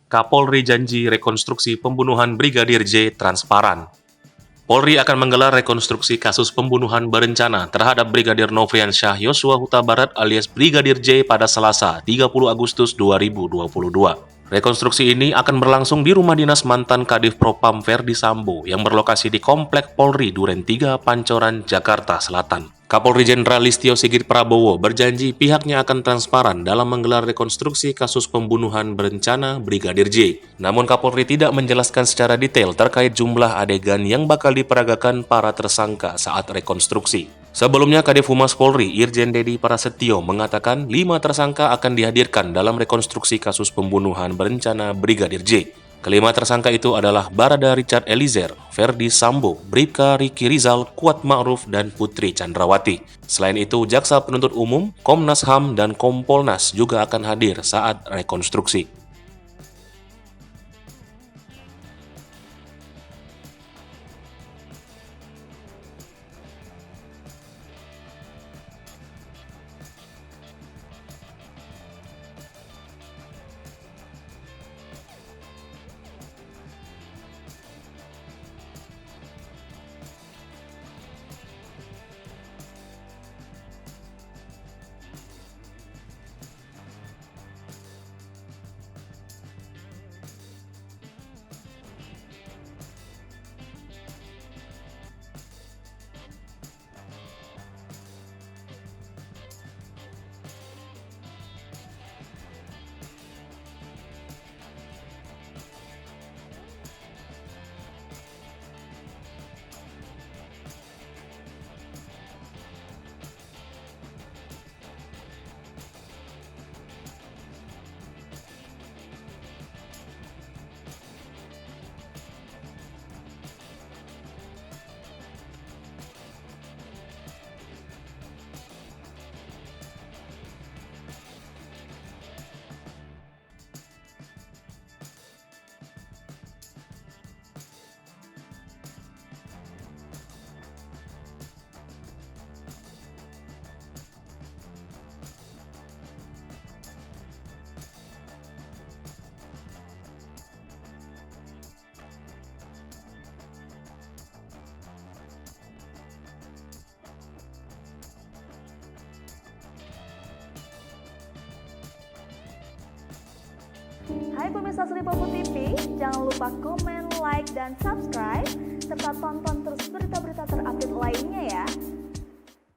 Kapolri janji rekonstruksi pembunuhan Brigadir J transparan. Polri akan menggelar rekonstruksi kasus pembunuhan berencana terhadap Brigadir Nofriansyah Yosua Huta Barat alias Brigadir J pada Selasa, 30 Agustus 2022. Rekonstruksi ini akan berlangsung di rumah dinas mantan Kadif Propam Verdi Sambo yang berlokasi di Komplek Polri Duren 3, Pancoran, Jakarta Selatan. Kapolri Jenderal Listio Sigit Prabowo berjanji pihaknya akan transparan dalam menggelar rekonstruksi kasus pembunuhan berencana Brigadir J. Namun Kapolri tidak menjelaskan secara detail terkait jumlah adegan yang bakal diperagakan para tersangka saat rekonstruksi. Sebelumnya, Kadif Humas Polri Irjen Dedi Prasetyo mengatakan 5 tersangka akan dihadirkan dalam rekonstruksi kasus pembunuhan berencana Brigadir J. Kelima tersangka itu adalah Barada Richard Eliezer, Verdi Sambo, Bribka Riki Rizal, Kuat Ma'ruf, dan Putri Chandrawati. Selain itu, Jaksa Penuntut Umum, Komnas HAM, dan Kompolnas juga akan hadir saat rekonstruksi. Hai pemirsa Sri Popo TV, jangan lupa komen, like, dan subscribe, serta tonton terus berita-berita terupdate lainnya ya.